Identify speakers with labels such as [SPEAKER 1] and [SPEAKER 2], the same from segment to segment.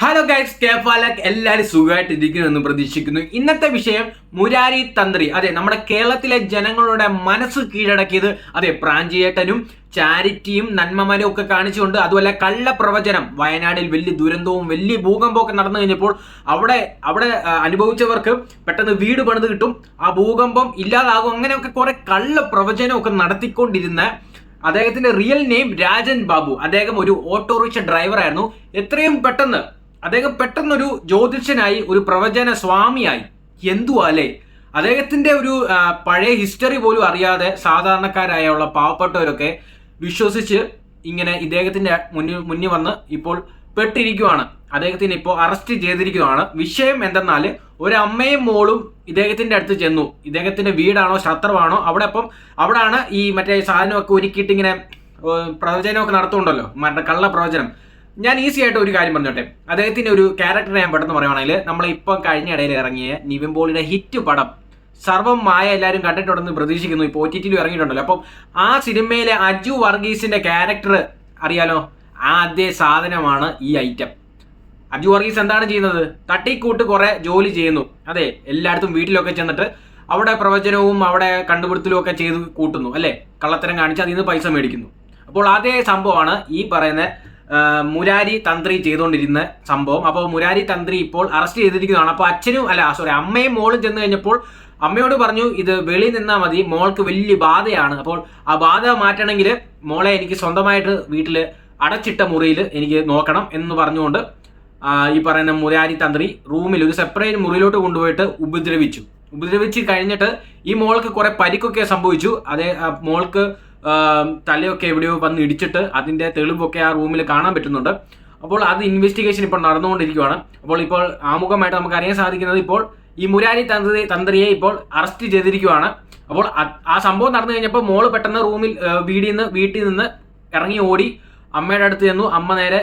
[SPEAKER 1] Hello guys, കേഫാലക് എല്ലാവരും സുഖമായിട്ട് ഇരിക്കുമെന്ന് പ്രതീക്ഷിക്കുന്നു. ഇന്നത്തെ വിഷയം മുരാരി തന്ത്രി. അതെ, നമ്മുടെ കേരളത്തിലെ ജനങ്ങളുടെ മനസ്സ് കീഴടക്കിയത് അതെ പ്രാഞ്ചിയേട്ടനും ചാരിറ്റിയും നന്മമരും ഒക്കെ കാണിച്ചുകൊണ്ട്, അതുപോലെ കള്ള പ്രവചനം. വയനാടിൽ വലിയ ദുരന്തവും വലിയ ഭൂകമ്പമൊക്കെ നടന്നു കഴിഞ്ഞപ്പോൾ അവിടെ അനുഭവിച്ചവർക്ക് പെട്ടെന്ന് വീട് പണിത് കിട്ടും, ആ ഭൂകമ്പം ഇല്ലാതാകും, അങ്ങനെയൊക്കെ കുറെ കള്ള പ്രവചനമൊക്കെ നടത്തിക്കൊണ്ടിരുന്ന അദ്ദേഹത്തിന്റെ റിയൽ നെയിം രാജൻ ബാബു. അദ്ദേഹം ഒരു ഓട്ടോറിക്ഷ ഡ്രൈവറായിരുന്നു. എത്രയും പെട്ടെന്ന് അദ്ദേഹം പെട്ടെന്നൊരു ജ്യോതിഷനായി, ഒരു പ്രവചന സ്വാമിയായി. എന്തുവാ അല്ലേ? അദ്ദേഹത്തിന്റെ ഒരു പഴയ ഹിസ്റ്ററി പോലും അറിയാതെ സാധാരണക്കാരായുള്ള പാവപ്പെട്ടവരൊക്കെ വിശ്വസിച്ച് ഇങ്ങനെ ഇദ്ദേഹത്തിന്റെ മുന്നിൽ വന്ന് ഇപ്പോൾ പെട്ടിരിക്കുവാണ്. അദ്ദേഹത്തിന് ഇപ്പോൾ അറസ്റ്റ് ചെയ്തിരിക്കുകയാണ്. വിഷയം എന്തെന്നാൽ, ഒരു അമ്മയും മോളും ഇദ്ദേഹത്തിന്റെ അടുത്ത് ചെന്നു. ഇദ്ദേഹത്തിന്റെ വീടാണോ ശത്രുവാണോ അവിടെയാണ് ഈ മറ്റേ സാധനമൊക്കെ ഒരുക്കിയിട്ട് ഇങ്ങനെ പ്രവചനമൊക്കെ നടത്തുന്നുണ്ടല്ലോ, മറ്റേ കള്ള പ്രവചനം. ഞാൻ ഈസി ആയിട്ട് ഒരു കാര്യം പറഞ്ഞോട്ടെ. അദ്ദേഹത്തിന്റെ ഒരു ക്യാരക്ടർ ഞാൻ പെട്ടെന്ന് പറയുവാണെങ്കിൽ, നമ്മളിപ്പം കഴിഞ്ഞ ഇടയിൽ ഇറങ്ങിയ നിവിൻ പോളിയുടെ ഹിറ്റ് പടം സർവം മായ എല്ലാവരും കണ്ടിട്ടുണ്ടെന്ന് പ്രതീക്ഷിക്കുന്നു. ഇപ്പോൾ OTT-ലും ഇറങ്ങിയിട്ടുണ്ടല്ലോ. അപ്പം ആ സിനിമയിലെ അജു വർഗീസിന്റെ ക്യാരക്ടർ അറിയാലോ, ആ അതേ സാധനമാണ് ഈ ഐറ്റം. അജു വർഗീസ് എന്താണ് ചെയ്യുന്നത്? തട്ടിക്കൂട്ട് കുറെ ജോലി ചെയ്യുന്നു. അതെ, എല്ലായിടത്തും വീട്ടിലൊക്കെ ചെന്നിട്ട് അവിടെ പ്രവചനവും അവിടെ കണ്ടുപിടുത്തലും ഒക്കെ ചെയ്ത് കൂട്ടുന്നു അല്ലേ, കള്ളത്തരം കാണിച്ച് അതിൽ നിന്ന് പൈസ മേടിക്കുന്നു. അപ്പോൾ അതേ സംഭവമാണ് ഈ പറയുന്ന മുരാരി തന്ത്രി ചെയ്തുകൊണ്ടിരുന്ന സംഭവം. അപ്പോൾ മുരാരി തന്ത്രി ഇപ്പോൾ അറസ്റ്റ് ചെയ്തിരിക്കുന്നതാണ്. അപ്പോൾ അമ്മയും മോളും ചെന്ന് കഴിഞ്ഞപ്പോൾ അമ്മയോട് പറഞ്ഞു, ഇത് വെളിയിൽ നിന്നാൽ മതി, മോൾക്ക് വലിയ ബാധയാണ്. അപ്പോൾ ആ ബാധ മാറ്റണമെങ്കിൽ മോളെ എനിക്ക് സ്വന്തമായിട്ട് വീട്ടിൽ അടച്ചിട്ട മുറിയിൽ എനിക്ക് നോക്കണം എന്ന് പറഞ്ഞുകൊണ്ട് ഈ പറയുന്ന മുരാരി തന്ത്രി റൂമിൽ ഒരു സെപ്പറേറ്റ് മുറിയിലോട്ട് കൊണ്ടുപോയിട്ട് ഉപദ്രവിച്ച് കഴിഞ്ഞിട്ട് ഈ മോൾക്ക് കുറെ പരിക്കൊക്കെ സംഭവിച്ചു. അതേ മോൾക്ക് തലയൊക്കെ എവിടെയോ വന്ന് ഇടിച്ചിട്ട് അതിന്റെ തെളിവൊക്കെ ആ റൂമിൽ കാണാൻ പറ്റുന്നുണ്ട്. അപ്പോൾ അത് ഇൻവെസ്റ്റിഗേഷൻ ഇപ്പോൾ നടന്നുകൊണ്ടിരിക്കുകയാണ്. അപ്പോൾ ഇപ്പോൾ ആമുഖമായിട്ട് നമുക്ക് അറിയാൻ സാധിക്കുന്നത്, ഇപ്പോൾ ഈ മുരാരി തന്ത്രിയെ ഇപ്പോൾ അറസ്റ്റ് ചെയ്തിരിക്കുകയാണ്. അപ്പോൾ ആ സംഭവം നടന്നു കഴിഞ്ഞപ്പോൾ മോള് പെട്ടെന്ന് വീട്ടിൽ നിന്ന് ഇറങ്ങി ഓടി അമ്മയുടെ അടുത്ത് ചെന്നു. അമ്മ നേരെ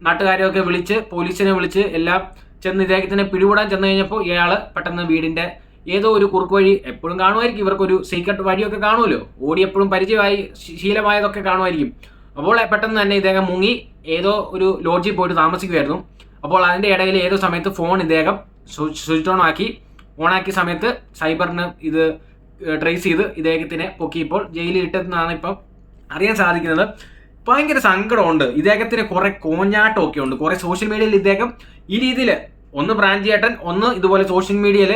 [SPEAKER 1] നാട്ടുകാരെയൊക്കെ വിളിച്ച്, പോലീസിനെ വിളിച്ച് എല്ലാം ചെന്ന് ഇദ്ദേഹത്തിനെ പിടികൂടാൻ ചെന്ന് കഴിഞ്ഞപ്പോൾ ഇയാള് പെട്ടെന്ന് വീടിന്റെ ഏതോ ഒരു കുറുക്ക് വഴി, എപ്പോഴും കാണുമായിരിക്കും ഇവർക്കൊരു സീക്രട്ട് വഴിയൊക്കെ കാണുമല്ലോ, ഓടി എപ്പോഴും പരിചയമായി ശീലമായതൊക്കെ കാണുമായിരിക്കും. അപ്പോൾ പെട്ടെന്ന് തന്നെ ഇദ്ദേഹം മുങ്ങി ഏതോ ഒരു ലോഡ്ജിൽ പോയിട്ട് താമസിക്കുമായിരുന്നു. അപ്പോൾ അതിന്റെ ഇടയിൽ ഏതോ സമയത്ത് ഫോൺ ഇദ്ദേഹം സ്വിച്ച് ഓണാക്കിയ സമയത്ത് സൈബറിന് ഇത് ട്രേസ് ചെയ്ത് ഇദ്ദേഹത്തിനെ പൊക്കിയപ്പോൾ ജയിലിൽ ഇട്ടെന്നാണ് ഇപ്പം അറിയാൻ സാധിക്കുന്നത്. ഭയങ്കര സങ്കടമുണ്ട്. ഇദ്ദേഹത്തിന് കുറെ കോഞ്ഞാട്ടമൊക്കെ ഉണ്ട്. കുറെ സോഷ്യൽ മീഡിയയിൽ ഇദ്ദേഹം ഈ രീതിയിൽ ഒന്ന് പ്രാഞ്ചിയേട്ടൻ, ഒന്ന് ഇതുപോലെ സോഷ്യൽ മീഡിയയിൽ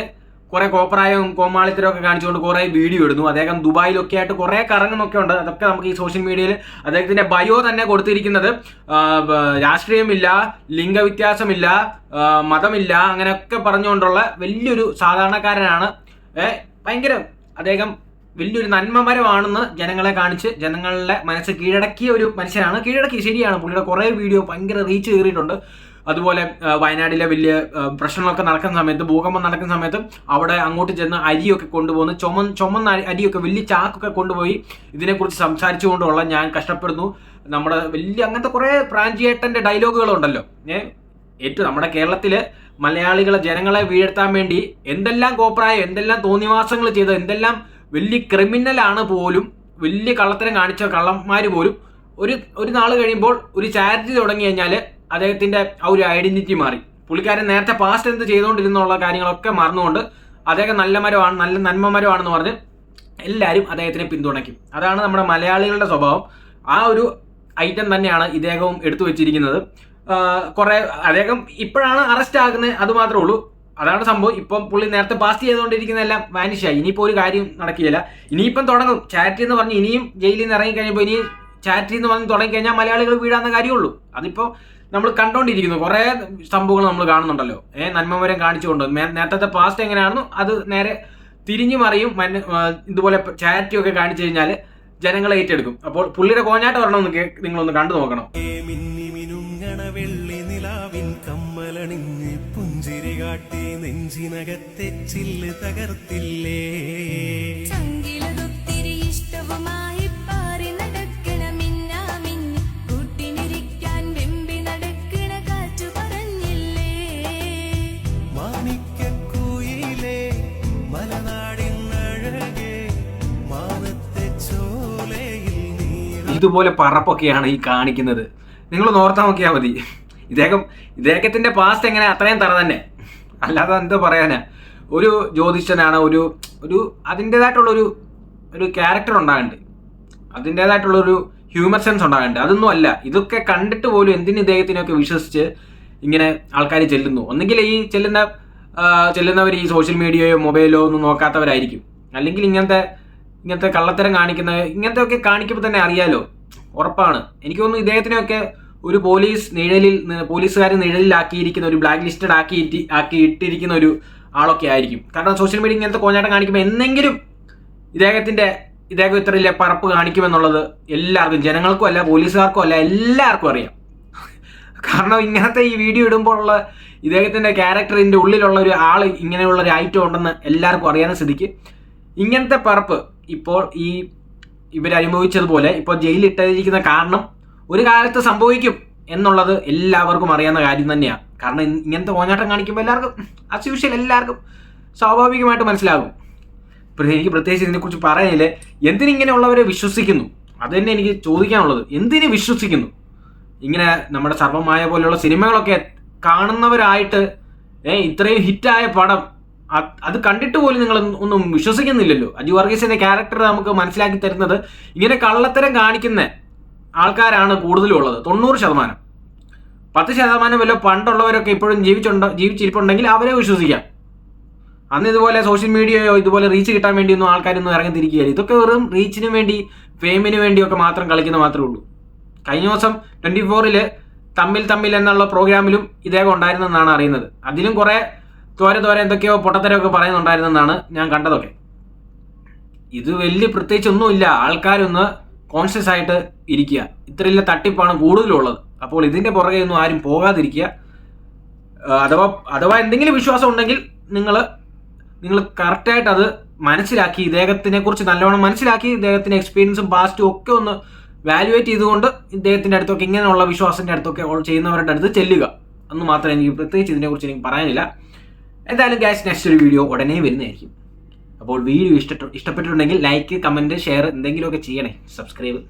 [SPEAKER 1] കുറെ കോപ്രായവും കോമാളിത്തരമൊക്കെ കാണിച്ചുകൊണ്ട് കുറെ വീഡിയോ ഇടുന്നു. അദ്ദേഹം ദുബായിലൊക്കെ ആയിട്ട് കുറെ കറങ്ങുന്നൊക്കെ ഉണ്ട്. അതൊക്കെ നമുക്ക് ഈ സോഷ്യൽ മീഡിയയിൽ അദ്ദേഹത്തിന്റെ ബയോ തന്നെ കൊടുത്തിരിക്കുന്നത് രാഷ്ട്രീയമില്ല, ലിംഗവ്യത്യാസമില്ല, മതമില്ല, അങ്ങനെയൊക്കെ പറഞ്ഞുകൊണ്ടുള്ള വലിയൊരു സാധാരണക്കാരനാണ്. ഭയങ്കര അദ്ദേഹം വലിയൊരു നന്മമരമാണെന്ന് ജനങ്ങളെ കാണിച്ച് ജനങ്ങളുടെ മനസ്സ് കീഴടക്കിയ ഒരു മനുഷ്യനാണ്. ശരിയാണ്, പുള്ളിയുടെ കുറെ വീഡിയോ ഭയങ്കര റീച്ച് കയറിയിട്ടുണ്ട്. അതുപോലെ വയനാട്ടിലെ വലിയ പ്രശ്നങ്ങളൊക്കെ നടക്കുന്ന സമയത്ത്, ഭൂകമ്പം നടക്കുന്ന സമയത്ത് അവിടെ അങ്ങോട്ട് ചെന്ന് അരിയൊക്കെ കൊണ്ടുപോകുന്നു, ചുമന്ന അരിയൊക്കെ വലിയ ചാക്കൊക്കെ കൊണ്ടുപോയി ഇതിനെക്കുറിച്ച് സംസാരിച്ചുകൊണ്ടുള്ള ഞാൻ കഷ്ടപ്പെടുന്നു, നമ്മുടെ വലിയ അങ്ങനത്തെ കുറെ പ്രാഞ്ചിയേട്ടന്റെ ഡയലോഗുകളുണ്ടല്ലോ. ഏറ്റവും നമ്മുടെ കേരളത്തില് മലയാളികളെ ജനങ്ങളെ വീഴ്ത്താൻ വേണ്ടി എന്തെല്ലാം കോപ്രായം, എന്തെല്ലാം തോന്നിവാസങ്ങൾ ചെയ്ത്, എന്തെല്ലാം വലിയ ക്രിമിനലാണ് പോലും, വലിയ കള്ളത്തരം കാണിച്ച കള്ളന്മാർ പോലും ഒരു നാൾ കഴിയുമ്പോൾ ഒരു ചാരിറ്റി തുടങ്ങി കഴിഞ്ഞാൽ അദ്ദേഹത്തിന്റെ ആ ഒരു ഐഡന്റിറ്റി മാറി. പുള്ളിക്കാരൻ നേരത്തെ പാസ്റ്റ് എന്ത് ചെയ്തുകൊണ്ടിരുന്നുള്ള കാര്യങ്ങളൊക്കെ മറന്നുകൊണ്ട് അദ്ദേഹം നല്ല നന്മമരമാണെന്ന് പറഞ്ഞ് എല്ലാവരും അദ്ദേഹത്തിനെ പിന്തുണയ്ക്കും. അതാണ് നമ്മുടെ മലയാളികളുടെ സ്വഭാവം. ആ ഒരു ഐറ്റം തന്നെയാണ് ഇദ്ദേഹവും എടുത്തു വെച്ചിരിക്കുന്നത്. അദ്ദേഹം ഇപ്പോഴാണ് അറസ്റ്റ് ആകുന്നത്, അത് മാത്രമേ ഉള്ളൂ. അതാണ് സംഭവം. ഇപ്പം പുള്ളി നേരത്തെ പാസ് ചെയ്തുകൊണ്ടിരിക്കുന്നതെല്ലാം വാനിഷായി. ഇനിയിപ്പോൾ ഒരു കാര്യം നടക്കില്ല. ഇനിയിപ്പം തുടങ്ങും ചാരിറ്റി എന്ന് പറഞ്ഞ്. ഇനിയും ജയിലിൽ നിന്ന് ഇറങ്ങി കഴിഞ്ഞപ്പോൾ ഇനി ചാരിറ്റി എന്ന് പറഞ്ഞ് തുടങ്ങിക്കഴിഞ്ഞാൽ മലയാളികൾ വീഴാവുന്ന കാര്യമുള്ളൂ. അതിപ്പോൾ നമ്മൾ കണ്ടോണ്ടിരിക്കുന്നു. കുറേ സംഭവങ്ങൾ നമ്മൾ കാണുന്നുണ്ടല്ലോ, നന്മമരം കാണിച്ചുകൊണ്ട്. നേരത്തെ പാസ്റ്റ് എങ്ങനെയാണെന്നു അത് നേരെ തിരിഞ്ഞു മറിയും. ഇതുപോലെ ചാരിറ്റി ഒക്കെ കാണിച്ചു കഴിഞ്ഞാൽ ജനങ്ങളെ ഏറ്റെടുക്കും. അപ്പോൾ പുള്ളിയുടെ കോഞ്ഞാട്ട് വരണമെന്ന് നിങ്ങളൊന്ന് കണ്ടു നോക്കണം. കമ്മലണിഞ്ഞ് പുഞ്ചിരി കാട്ടി നെഞ്ചിനകത്തെ ചില്ല് തകർത്തില്ലേ. ഇതുപോലെ പറപ്പൊക്കെയാണ് ഈ കാണിക്കുന്നത്. നിങ്ങൾ ഓർത്താൽ നോക്കിയാൽ മതി. ഇദ്ദേഹത്തിന്റെ പാസ്റ്റ് എങ്ങനെ അത്രയും തറ തന്നെ, അല്ലാതെ എന്താ പറയാനാ. ഒരു ജ്യോതിഷനാണ്, ഒരു അതിൻ്റെതായിട്ടുള്ളൊരു ക്യാരക്ടർ ഉണ്ടാകണ്ട്, അതിൻ്റെതായിട്ടുള്ളൊരു ഹ്യൂമർ സെൻസ് ഉണ്ടാകണ്ട്. അതൊന്നും അല്ല. ഇതൊക്കെ കണ്ടിട്ട് പോലും എന്തിന് ഇദ്ദേഹത്തിനൊക്കെ വിശ്വസിച്ച് ഇങ്ങനെ ആൾക്കാർ ചെല്ലുന്നു. ഒന്നെങ്കിൽ ഈ ചെല്ലുന്നവർ ഈ സോഷ്യൽ മീഡിയയോ മൊബൈലോ ഒന്നും നോക്കാത്തവരായിരിക്കും, അല്ലെങ്കിൽ ഇങ്ങനത്തെ കള്ളത്തരം ഇങ്ങനത്തെ ഒക്കെ കാണിക്കുമ്പോൾ തന്നെ അറിയാലോ, ഉറപ്പാണ്. എനിക്ക് തോന്നുന്നു ഇദ്ദേഹത്തിനെയൊക്കെ ഒരു പോലീസുകാർ നിഴലിലാക്കിയിരിക്കുന്ന, ഒരു ബ്ലാക്ക് ലിസ്റ്റഡ് ആക്കി ഇട്ടിരിക്കുന്ന ഒരു ആളൊക്കെ ആയിരിക്കും. കാരണം സോഷ്യൽ മീഡിയ ഇങ്ങനത്തെ കോഞ്ഞാട്ടം കാണിക്കുമ്പോൾ എന്തെങ്കിലും ഇദ്ദേഹം ഇത്ര വലിയ പറപ്പ് കാണിക്കുമെന്നുള്ളത് എല്ലാവർക്കും, ജനങ്ങൾക്കും അല്ല പോലീസുകാർക്കും അല്ല, എല്ലാവർക്കും അറിയാം. കാരണം ഇങ്ങനത്തെ ഈ വീഡിയോ ഇടുമ്പോഴുള്ള ഇദ്ദേഹത്തിന്റെ ക്യാരക്ടറിന്റെ ഉള്ളിലുള്ള ഒരു ആള് ഇങ്ങനെയുള്ള ഒരു ഐറ്റം ഉണ്ടെന്ന് എല്ലാവർക്കും അറിയാവുന്ന സ്ഥിതിക്ക് ഇങ്ങനത്തെ പറപ്പ് ഇപ്പോൾ ഇവരനുഭവിച്ചതുപോലെ ഇപ്പോൾ ജയിലിട്ടിരിക്കുന്ന കാരണം ഒരു കാലത്ത് സംഭവിക്കും എന്നുള്ളത് എല്ലാവർക്കും അറിയാവുന്ന കാര്യം തന്നെയാണ്. കാരണം ഇങ്ങനത്തെ കോഞ്ഞാട്ടം കാണിക്കുമ്പോൾ എല്ലാവർക്കും ആസ് യൂഷ്വൽ എല്ലാവർക്കും സ്വാഭാവികമായിട്ട് മനസ്സിലാകും. എനിക്ക് പ്രത്യേകിച്ച് ഇതിനെക്കുറിച്ച് പറയാനില്ല. എന്തിനിങ്ങനെയുള്ളവരെ വിശ്വസിക്കുന്നു, അത് തന്നെ എനിക്ക് ചോദിക്കാനുള്ളത്. എന്തിന് വിശ്വസിക്കുന്നു? ഇങ്ങനെ നമ്മുടെ സർവമായ പോലെയുള്ള സിനിമകളൊക്കെ കാണുന്നവരായിട്ട് ഇത്രയും ഹിറ്റായ പടം അത് കണ്ടിട്ട് പോലും നിങ്ങൾ ഒന്നും വിശ്വസിക്കുന്നില്ലല്ലോ. അജു വർഗീസിന്റെ ക്യാരക്ടർ നമുക്ക് മനസ്സിലാക്കി തരുന്നത് ഇങ്ങനെ കള്ളത്തരം കാണിക്കുന്ന ആൾക്കാരാണ് കൂടുതലും ഉള്ളത്. 90%. 10% വല്ല പണ്ടുള്ളവരൊക്കെ ഇപ്പോഴും ജീവിച്ചിരിപ്പുണ്ടെങ്കിൽ അവരെ വിശ്വസിക്കാം. അന്ന് ഇതുപോലെ സോഷ്യൽ മീഡിയയോ ഇതുപോലെ റീച്ച് കിട്ടാൻ വേണ്ടിയൊന്നും ആൾക്കാരൊന്നും ഇറങ്ങിത്തിരിക്കുകയില്ല. ഇതൊക്കെ വെറും റീച്ചിന് വേണ്ടി, ഫെയിമിന് വേണ്ടിയൊക്കെ മാത്രം കളിക്കുന്ന മാത്രമേ ഉള്ളൂ. കഴിഞ്ഞ ദിവസം 24 തമ്മിൽ എന്നുള്ള പ്രോഗ്രാമിലും ഇദ്ദേഹം ഉണ്ടായിരുന്നെന്നാണ് അറിയുന്നത്. അതിലും കുറെ തോര എന്തൊക്കെയോ പൊട്ടത്തരമൊക്കെ പറയുന്നുണ്ടായിരുന്നെന്നാണ് ഞാൻ കണ്ടതൊക്കെ. ഇത് വലിയ പ്രത്യേകിച്ചൊന്നുമില്ല. ആൾക്കാരൊന്ന് കോൺഷ്യസ് ആയിട്ട് ഇരിക്കുക. ഇത്രയില്ല തട്ടിപ്പാണ് കൂടുതലുള്ളത്. അപ്പോൾ ഇതിന്റെ പുറകെ ഒന്നും ആരും പോകാതിരിക്കുക. അഥവാ എന്തെങ്കിലും വിശ്വാസം ഉണ്ടെങ്കിൽ നിങ്ങൾ കറക്റ്റായിട്ട് അത് മനസ്സിലാക്കി, ഇദ്ദേഹത്തിനെ കുറിച്ച് നല്ലവണ്ണം മനസ്സിലാക്കി, ഇദ്ദേഹത്തിന്റെ എക്സ്പീരിയൻസും പാസ്റ്റും ഒക്കെ ഒന്ന് വാല്യുവേറ്റ് ചെയ്തുകൊണ്ട് ഇദ്ദേഹത്തിന്റെ അടുത്തൊക്കെ ഇങ്ങനെയുള്ള വിശ്വാസത്തിന്റെ അടുത്തൊക്കെ ചെയ്യുന്നവരുടെ അടുത്ത് ചെല്ലുക എന്ന് മാത്രമേ എനിക്ക് പ്രത്യേകിച്ച് ഇതിനെക്കുറിച്ച് എനിക്ക് പറയാനില്ല. എന്തായാലും ഗൈസ്, നെക്സ്റ്റ് ഒരു വീഡിയോ ഉടനെ വരുന്നതായിരിക്കും. അപ്പോൾ വീഡിയോ ഇഷ്ടപ്പെട്ടിട്ടുണ്ടെങ്കിൽ ലൈക്ക്, കമന്റ്, ഷെയർ എന്തെങ്കിലുമൊക്കെ ചെയ്യണേ, സബ്സ്ക്രൈബ്